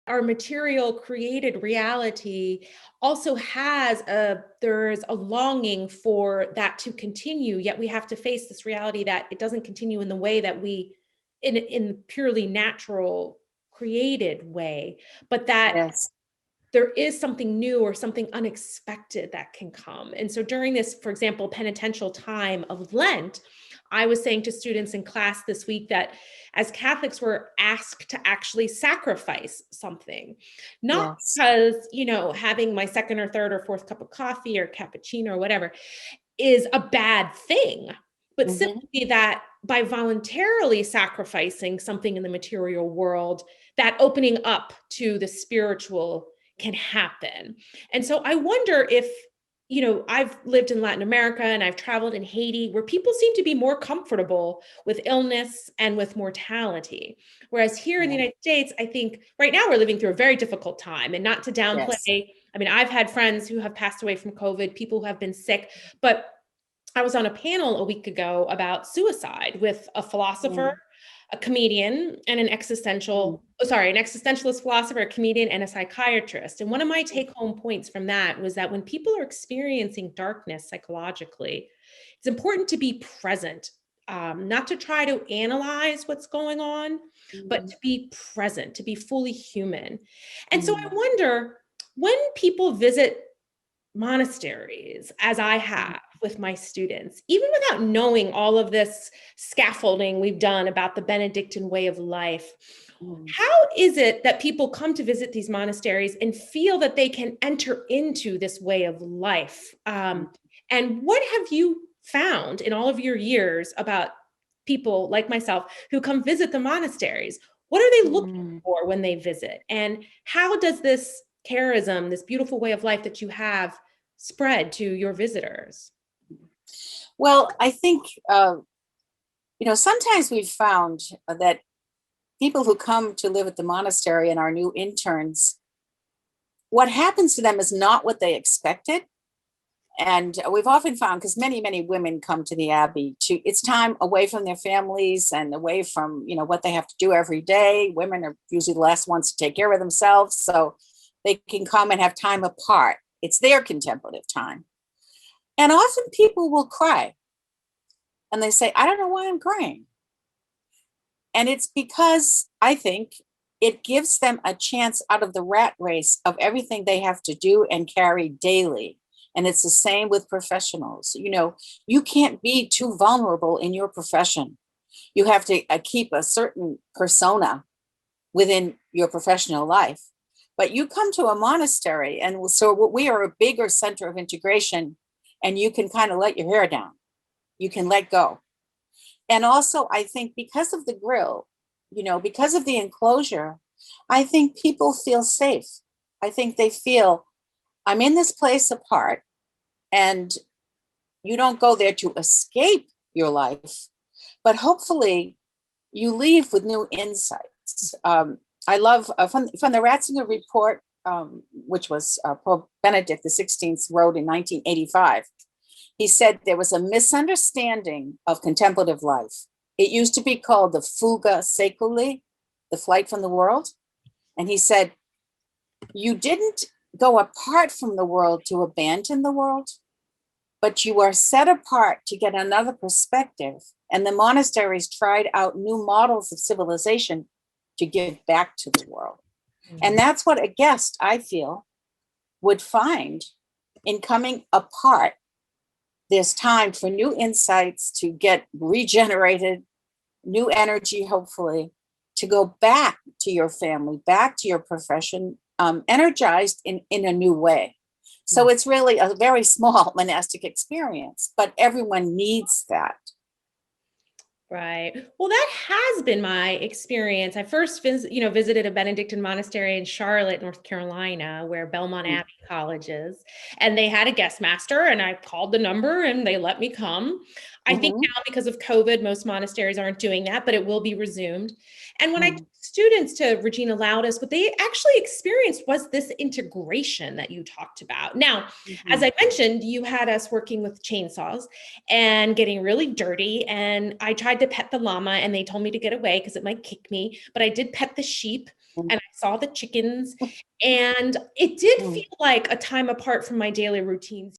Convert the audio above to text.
our material created reality also there's a longing for that to continue, yet we have to face this reality that it doesn't continue in the way that in purely natural created way, but that Yes. there is something new or something unexpected that can come. And so during this, for example, penitential time of Lent, I was saying to students in class this week that as Catholics, we're asked to actually sacrifice something, not Yes. because, having my second or third or fourth cup of coffee or cappuccino or whatever is a bad thing, but Hmm. simply that by voluntarily sacrificing something in the material world, that opening up to the spiritual can happen. And so I wonder if, I've lived in Latin America and I've traveled in Haiti, where people seem to be more comfortable with illness and with mortality. Whereas here in the Yeah. United States, I think right now we're living through a very difficult time, and not to Yes. downplay. I mean, I've had friends who have passed away from COVID, people who have been sick, but I was on a panel a week ago about suicide with a philosopher, Mm. a comedian, and an Mm. existentialist philosopher, a comedian, and a psychiatrist. And one of my take home points from that was that when people are experiencing darkness psychologically, it's important to be present, not to try to analyze what's going on, but Mm. to be present, to be fully human. And so I Mm. wonder, when people visit monasteries, as I Mm. have with my students, even without knowing all of this scaffolding we've done about the Benedictine way of life, Mm. how is it that people come to visit these monasteries and feel that they can enter into this way of life? And what have you found in all of your years about people like myself who come visit the monasteries? What are they looking Mm. for when they visit? And how does this charism, this beautiful way of life that you have, spread to your visitors? Well, I think, sometimes we've found that people who come to live at the monastery and our new interns, what happens to them is not what they expected. And we've often found, because many, many women come to the Abbey it's time away from their families and away from, what they have to do every day. Women are usually the last ones to take care of themselves. So they can come and have time apart. It's their contemplative time. And often people will cry and they say, I don't know why I'm crying. And it's because I think it gives them a chance out of the rat race of everything they have to do and carry daily. And it's the same with professionals. You can't be too vulnerable in your profession. You have to keep a certain persona within your professional life. But you come to a monastery, and so we are a bigger center of integration, and you can kind of let your hair down. You can let go. And also, I think because of the grill, because of the enclosure, I think people feel safe. I think they feel, I'm in this place apart, and you don't go there to escape your life, but hopefully you leave with new insights. I love from the Ratzinger report, which was Pope Benedict XVI wrote in 1985. He said there was a misunderstanding of contemplative life. It used to be called the fuga seculi, the flight from the world. And he said, you didn't go apart from the world to abandon the world, but you are set apart to get another perspective. And the monasteries tried out new models of civilization to give back to the world. And that's what a guest, I feel, would find in coming apart. There's time for new insights to get regenerated, new energy, hopefully, to go back to your family, back to your profession, energized in a new way. So it's really a very small monastic experience, but everyone needs that. Right. Well, that has been my experience. I first visited a Benedictine monastery in Charlotte, North Carolina, where Belmont Mm. Abbey College is. And they had a guest master, and I called the number and they let me come. I think Mhm. now, because of COVID, most monasteries aren't doing that, but it will be resumed. And when I took Mm. students to Regina Laudis, what they actually experienced was this integration that you talked about. Now, as Mhm. I mentioned, you had us working with chainsaws and getting really dirty. And I tried to pet the llama and they told me to get away because it might kick me, but I did pet the sheep. Mm, and I saw the chickens, and it did mm. feel like a time apart from my daily routines.